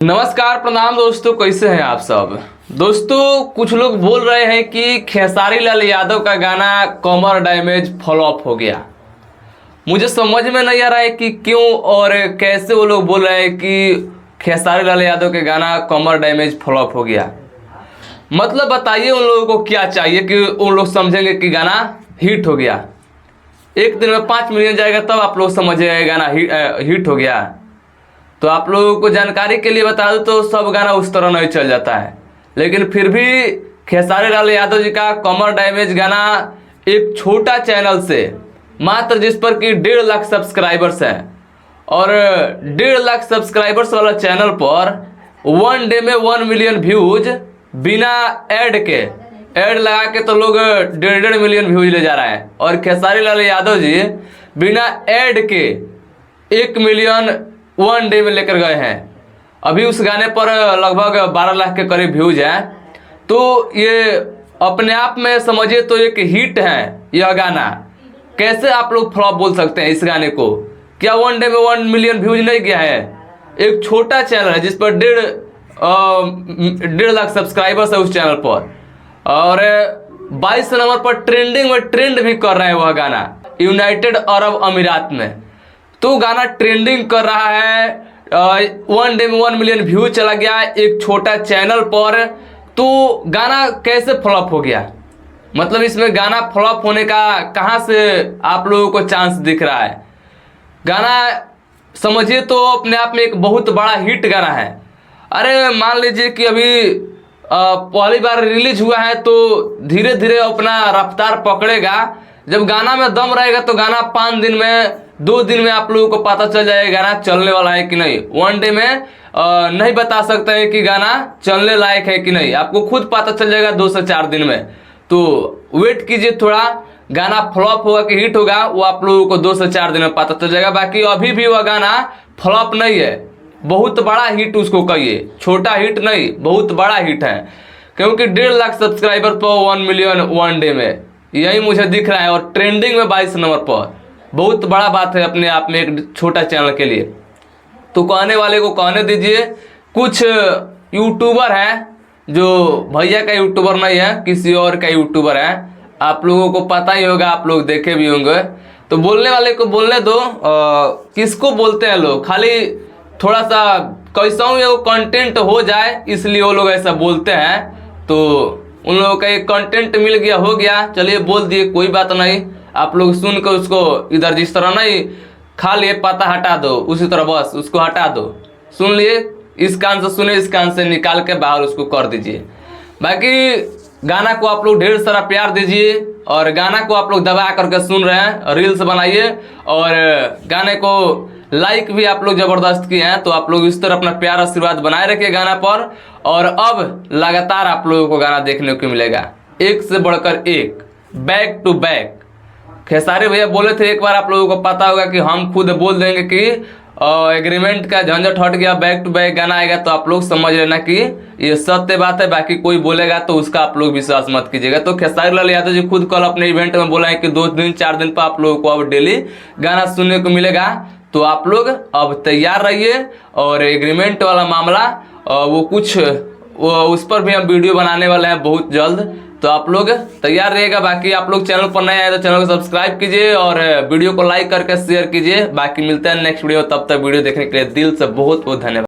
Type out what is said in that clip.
नमस्कार प्रणाम दोस्तों, कैसे हैं आप सब। दोस्तों कुछ लोग बोल रहे हैं कि खेसारी लाल यादव का गाना कमर डैमेज फ्लॉप हो गया। मुझे समझ में नहीं आ रहा है कि क्यों और कैसे वो लोग बोल रहे हैं कि खेसारी लाल यादव के गाना कमर डैमेज फ्लॉप हो गया। मतलब बताइए उन लोगों को क्या चाहिए कि उन लोग समझेंगे कि गाना हिट हो गया। एक दिन में 5 मिलियन जाएगा तब आप लोग समझिएगा गाना हिट हो गया। तो आप लोगों को जानकारी के लिए बता दूं तो सब गाना उस तरह नहीं चल जाता है, लेकिन फिर भी खेसारी लाल यादव जी का कमर डैमेज गाना एक छोटा चैनल से, मात्र जिस पर कि 1.5 लाख सब्सक्राइबर्स हैं, और 1.5 लाख सब्सक्राइबर्स वाला चैनल पर 1 डे में 1 मिलियन व्यूज बिना ऐड के, ऐड लगा के तो लोग 1.5 मिलियन व्यूज ले जा रहा है, और खेसारी लाल यादव जी बिना ऐड के 1 मिलियन 1 डे में लेकर गए हैं। अभी उस गाने पर लगभग 12 लाख के करीब व्यूज हैं। तो ये अपने आप में समझिए तो एक हिट है यह गाना। कैसे आप लोग फ्लॉप बोल सकते हैं इस गाने को? क्या 1 डे में 1 मिलियन व्यूज नहीं गया है? एक छोटा चैनल है जिस पर 1.5 लाख सब्सक्राइबर्स है उस चैनल पर, और 22 नंबर पर ट्रेंडिंग में ट्रेंड भी कर रहे हैं वह गाना यूनाइटेड अरब अमीरात में। तो गाना ट्रेंडिंग कर रहा है, 1 डे में 1 मिलियन व्यू चला गया एक छोटा चैनल पर। तो गाना कैसे फ्लॉप हो गया? मतलब इसमें गाना फ्लॉप होने का कहाँ से आप लोगों को चांस दिख रहा है? गाना समझिए तो अपने आप में एक बहुत बड़ा हिट गाना है। अरे मान लीजिए कि अभी पहली बार रिलीज हुआ है तो धीरे धीरे अपना रफ्तार पकड़ेगा। जब गाना में दम रहेगा तो गाना 5 दिन में, 2 दिन में आप लोगों को पता चल जाएगा गाना चलने वाला है कि नहीं। 1 डे में नहीं बता सकते हैं कि गाना चलने लायक है कि नहीं, आपको खुद पता चल जाएगा 2 से 4 दिन में। तो वेट कीजिए थोड़ा, गाना फ्लॉप होगा कि हिट होगा वो आप लोगों को 2 से 4 दिन में पता चल जाएगा। बाकी अभी भी वह गाना फ्लॉप नहीं है, बहुत बड़ा हिट उसको कहिए, छोटा हिट नहीं, बहुत बड़ा हिट है। क्योंकि 1.5 लाख सब्सक्राइबर पर 1 मिलियन 1 डे में, यही मुझे दिख रहा है, और ट्रेंडिंग में 22 नंबर पर। बहुत बड़ा बात है अपने आप में एक छोटा चैनल के लिए। तो कहने वाले को कहने दीजिए। कुछ यूट्यूबर हैं जो भैया का यूट्यूबर नहीं है, किसी और का यूट्यूबर है, आप लोगों को पता ही होगा, आप लोग देखे भी होंगे। तो बोलने वाले को बोलने दो। किसको बोलते हैं लोग, खाली थोड़ा सा कैसा वो कंटेंट हो जाए इसलिए वो लोग ऐसा बोलते हैं। तो उन लोगों का एक कंटेंट मिल गया, हो गया, चलिए बोल दिए, कोई बात नहीं। आप लोग सुन कर उसको इधर जिस तरह नहीं खा लिए, पता हटा दो, उसी तरह बस उसको हटा दो। सुन लिए, इस कान से सुने, इस कान से निकाल के बाहर उसको कर दीजिए। बाकी गाना को आप लोग ढेर सारा प्यार दीजिए, और गाना को आप लोग दबा करके सुन रहे हैं, रील्स बनाइए, और गाने को लाइक भी आप लोग जबरदस्त किए हैं। तो आप लोग इस तरह अपना प्यार आशीर्वाद बनाए रखिए गाना पर, और अब लगातार आप लोगों को गाना देखने को मिलेगा, एक से बढ़कर एक, बैक टू बैक। खेसारी भैया बोले थे एक बार, आप लोगों को पता होगा कि हम खुद बोल देंगे कि एग्रीमेंट का झंझट हट गया, बैक टू बैक गाना आएगा। तो आप लोग समझ लेना कि ये सत्य बात है। बाकी कोई बोलेगा तो उसका आप लोग विश्वास मत कीजिएगा। तो खेसारी लाल यादव जी खुद कल अपने इवेंट में बोला है कि 2 दिन 4 दिन पर आप लोगों को अब डेली गाना सुनने को मिलेगा। तो आप लोग अब तैयार रहिए, और एग्रीमेंट वाला मामला वो कुछ उस पर भी हम वीडियो बनाने वाले हैं बहुत जल्द। तो आप लोग तैयार रहिएगा। बाकी आप लोग चैनल पर नए आए तो चैनल को सब्सक्राइब कीजिए, और वीडियो को लाइक करके शेयर कीजिए। बाकी मिलते हैं नेक्स्ट वीडियो, तब तक वीडियो देखने के लिए दिल से बहुत बहुत धन्यवाद।